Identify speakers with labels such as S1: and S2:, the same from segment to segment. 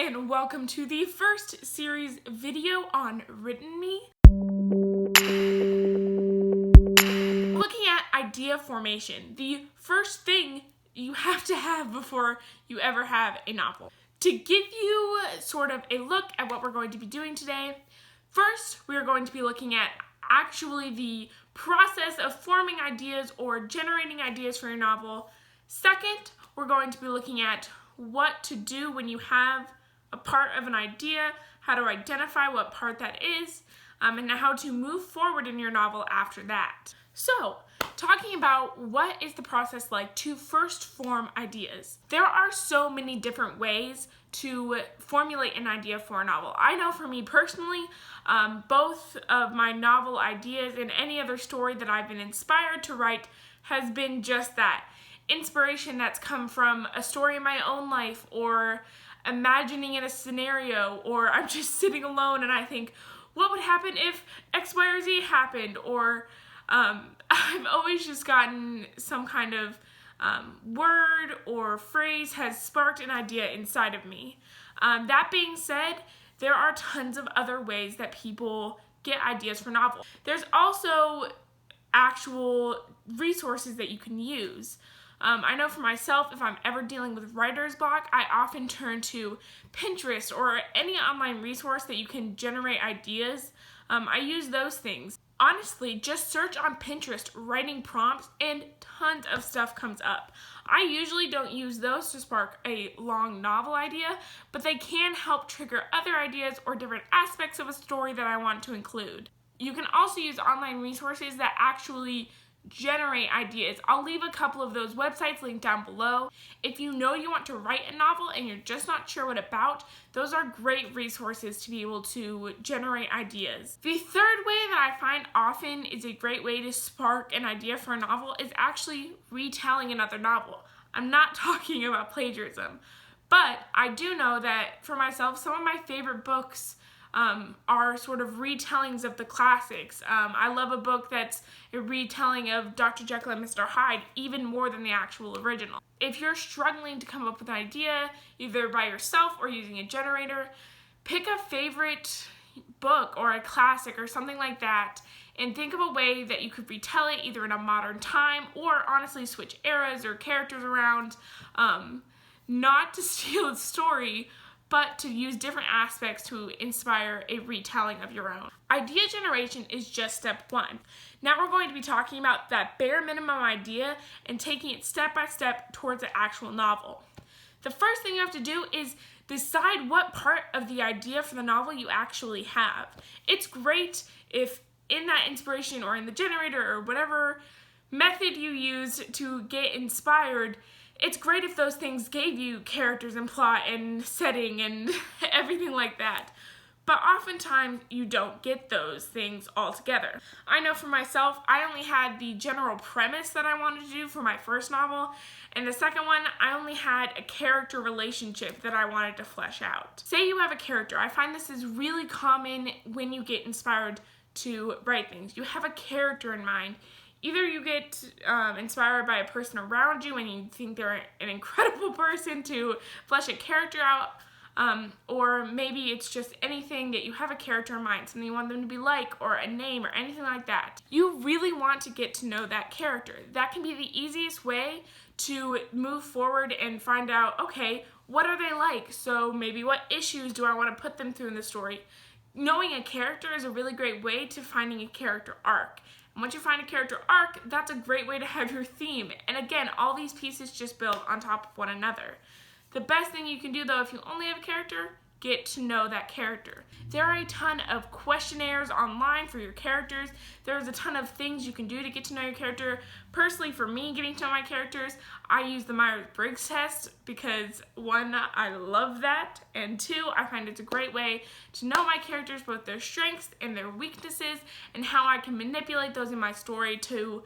S1: and welcome to the first series video on Written Me. Looking at idea formation, the first thing you have to have before you ever have a novel. To give you sort of a look at what we're going to be doing today, first we are going to be looking at actually the process of forming ideas or generating ideas for your novel. Second, we're going to be looking at what to do when you have a part of an idea, how to identify what part that is, and how to move forward in your novel after that. So, talking about what is the process like to first form ideas. There are so many different ways to formulate an idea for a novel. I know for me personally, both of my novel ideas and any other story that I've been inspired to write has been just that. Inspiration that's come from a story in my own life, or imagining in a scenario, or I'm just sitting alone and I think, what would happen if X, Y, or Z happened? Or I've always just gotten some kind of word or phrase has sparked an idea inside of me. That being said, there are tons of other ways that people get ideas for novels. There's also actual resources that you can use. I know for myself, if I'm ever dealing with writer's block, I often turn to Pinterest or any online resource that you can generate ideas. I use those things. Honestly, just search on Pinterest writing prompts and tons of stuff comes up. I usually don't use those to spark a long novel idea, but they can help trigger other ideas or different aspects of a story that I want to include. You can also use online resources that actually generate ideas. I'll leave a couple of those websites linked down below. If you know you want to write a novel and you're just not sure what about, those are great resources to be able to generate ideas. The third way that I find often is a great way to spark an idea for a novel is actually retelling another novel. I'm not talking about plagiarism, but I do know that for myself, some of my favorite books are sort of retellings of the classics. I love a book that's a retelling of Dr. Jekyll and Mr. Hyde even more than the actual original. If you're struggling to come up with an idea, either by yourself or using a generator, pick a favorite book or a classic or something like that and think of a way that you could retell it either in a modern time or honestly switch eras or characters around, not to steal the story, but to use different aspects to inspire a retelling of your own. Idea generation is just step one. Now we're going to be talking about that bare minimum idea and taking it step by step towards an actual novel. The first thing you have to do is decide what part of the idea for the novel you actually have. It's great if in that inspiration or in the generator or whatever method you use to get inspired, it's great if those things gave you characters and plot and setting and everything like that. But oftentimes you don't get those things all together. I know for myself, I only had the general premise that I wanted to do for my first novel, and the second one, I only had a character relationship that I wanted to flesh out. Say you have a character. I find this is really common when you get inspired to write things. You have a character in mind. Either you get inspired by a person around you and you think they're an incredible person to flesh a character out, or maybe it's just anything that you have a character in mind, something you want them to be like, or a name, or anything like that. You really want to get to know that character. That can be the easiest way to move forward and find out, okay, what are they like? So maybe what issues do I want to put them through in the story? Knowing a character is a really great way to finding a character arc. And once you find a character arc, that's a great way to have your theme. And again, all these pieces just build on top of one another. The best thing you can do though, if you only have a character, get to know that character. There are a ton of questionnaires online for your characters. There's a ton of things you can do to get to know your character. Personally, for me, getting to know my characters, I use the Myers-Briggs test because one, I love that, and two, I find it's a great way to know my characters, both their strengths and their weaknesses, and how I can manipulate those in my story to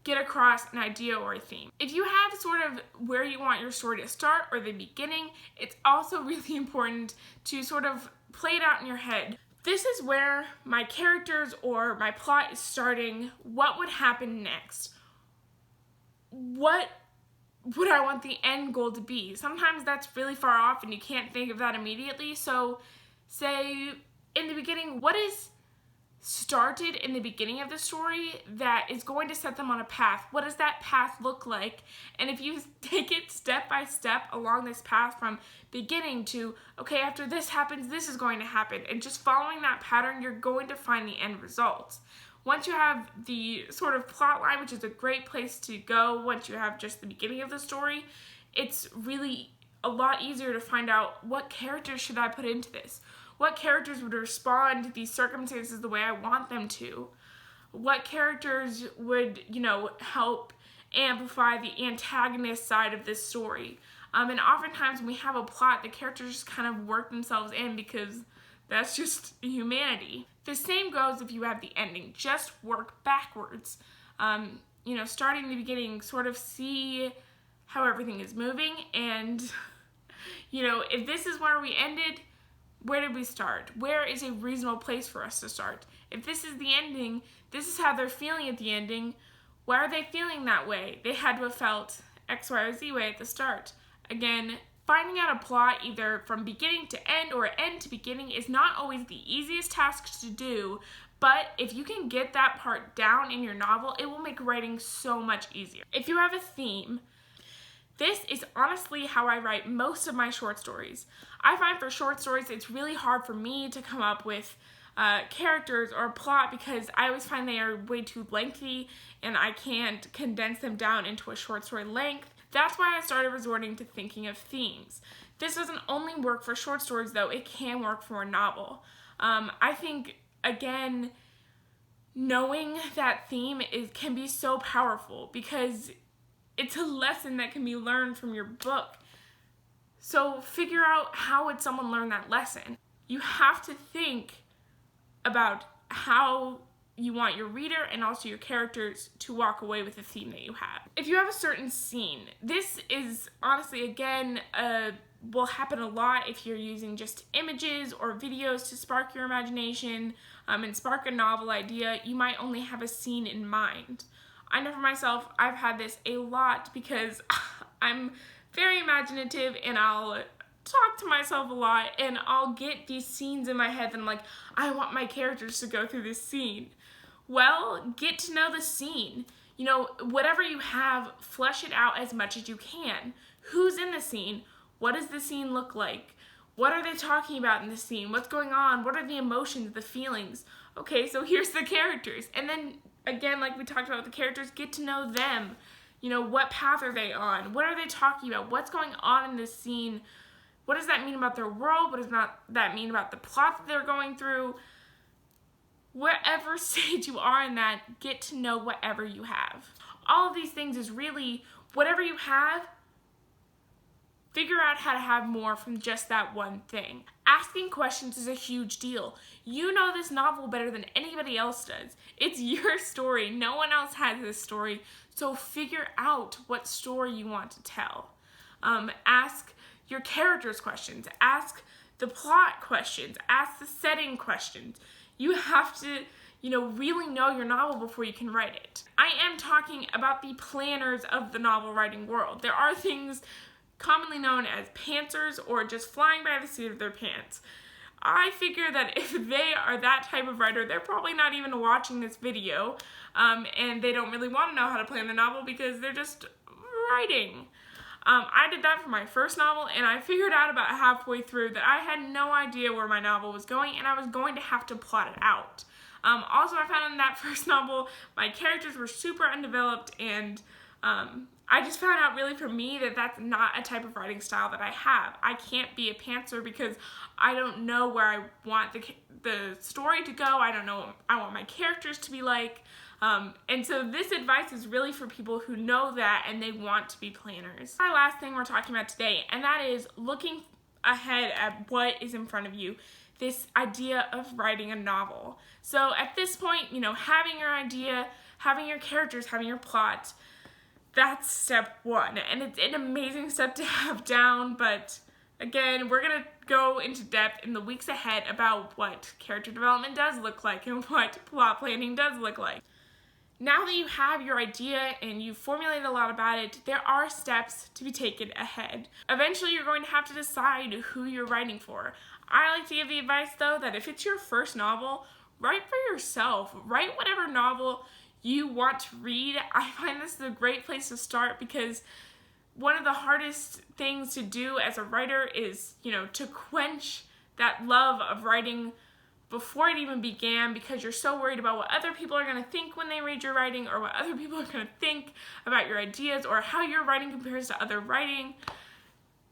S1: get across an idea or a theme. If you have sort of where you want your story to start or the beginning, it's also really important to sort of play it out in your head. This is where my characters or my plot is starting. What would happen next? What would I want the end goal to be? Sometimes that's really far off and you can't think of that immediately. So say in the beginning, what is started in the beginning of the story that is going to set them on a path? What does that path look like? And if you take it step by step along this path from beginning to, okay, after this happens, this is going to happen, and just following that pattern, you're going to find the end results. Once you have the sort of plot line, which is a great place to go, once you have just the beginning of the story, it's really a lot easier to find out what characters should I put into this? What characters would respond to these circumstances the way I want them to? What characters would, help amplify the antagonist side of this story? And oftentimes when we have a plot, the characters just kind of work themselves in because that's just humanity. The same goes if you have the ending. Just work backwards. Starting in the beginning, sort of see how everything is moving, and, if this is where we ended, where did we start? Where is a reasonable place for us to start? If this is the ending, this is how they're feeling at the ending. Why are they feeling that way? They had to have felt X, Y, or Z way at the start. Again, finding out a plot either from beginning to end or end to beginning is not always the easiest task to do, but if you can get that part down in your novel, it will make writing so much easier. If you have a theme, this is honestly how I write most of my short stories. I find for short stories, it's really hard for me to come up with characters or a plot because I always find they are way too lengthy and I can't condense them down into a short story length. That's why I started resorting to thinking of themes. This doesn't only work for short stories though, it can work for a novel. I think, again, knowing that theme can be so powerful because it's a lesson that can be learned from your book. So figure out how would someone learn that lesson. You have to think about how you want your reader and also your characters to walk away with the theme that you have. If you have a certain scene, this is honestly, again, will happen a lot if you're using just images or videos to spark your imagination and spark a novel idea. You might only have a scene in mind. I know for myself, I've had this a lot because I'm very imaginative and I'll talk to myself a lot and I'll get these scenes in my head and I'm like, I want my characters to go through this scene. Well, get to know the scene. Whatever you have, flesh it out as much as you can. Who's in the scene? What does the scene look like? What are they talking about in the scene? What's going on? What are the emotions, the feelings? Okay, so here's the characters. And then, again, like we talked about with the characters, get to know them. What path are they on? What are they talking about? What's going on in this scene? What does that mean about their world? What does that mean about the plot that they're going through? Wherever stage you are in that, get to know whatever you have. All of these things is really, whatever you have, figure out how to have more from just that one thing. Asking questions is a huge deal. You know this novel better than anybody else does. It's your story. No one else has this story. So figure out what story you want to tell. Ask your characters questions. Ask the plot questions. Ask the setting questions. You have to, really know your novel before you can write it. I am talking about the planners of the novel writing world. There are things commonly known as pantsers or just flying by the seat of their pants. I figure that if they are that type of writer, they're probably not even watching this video, and they don't really want to know how to plan the novel because they're just writing. I did that for my first novel, and I figured out about halfway through that I had no idea where my novel was going, and I was going to have to plot it out. Also, I found in that first novel, my characters were super undeveloped, and I just found out really for me that that's not a type of writing style that I have. I can't be a pantser because I don't know where I want the story to go. I don't know what I want my characters to be like. And so this advice is really for people who know that and they want to be planners. Our last thing we're talking about today, and that is looking ahead at what is in front of you. This idea of writing a novel. So at this point, having your idea, having your characters, having your plot, that's step one. And it's an amazing step to have down, but again, we're gonna go into depth in the weeks ahead about what character development does look like and what plot planning does look like. Now that you have your idea and you've formulated a lot about it, there are steps to be taken ahead. Eventually, you're going to have to decide who you're writing for. I like to give the advice, though, that if it's your first novel, write for yourself. Write whatever novel you want to read. I find this is a great place to start because one of the hardest things to do as a writer is, to quench that love of writing before it even began, because you're so worried about what other people are going to think when they read your writing, or what other people are going to think about your ideas, or how your writing compares to other writing.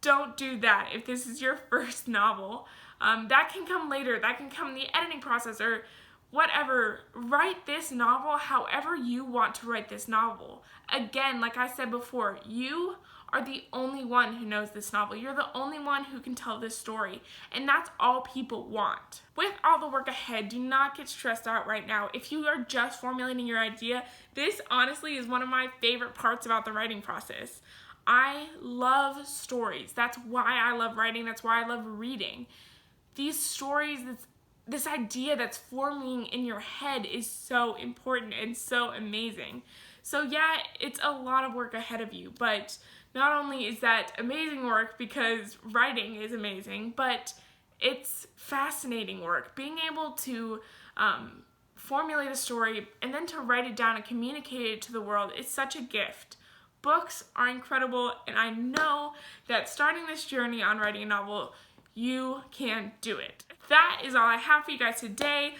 S1: Don't do that if this is your first novel. That can come later. That can come in the editing process or whatever. Write this novel however you want to write this novel. Again, like I said before, you are the only one who knows this novel. You're the only one who can tell this story, and that's all people want. With all the work ahead, do not get stressed out right now. If you are just formulating your idea, this honestly is one of my favorite parts about the writing process. I love stories. That's why I love writing. That's why I love reading. These stories, this idea that's forming in your head is so important and so amazing. So yeah, it's a lot of work ahead of you, but not only is that amazing work because writing is amazing, but it's fascinating work. Being able to formulate a story and then to write it down and communicate it to the world is such a gift. Books are incredible, and I know that starting this journey on writing a novel, you can do it. That is all I have for you guys today.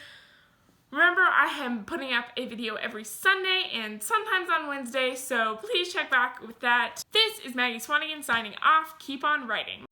S1: Remember, I am putting up a video every Sunday and sometimes on Wednesday, so please check back with that. This is Maggie Swanigan signing off. Keep on writing.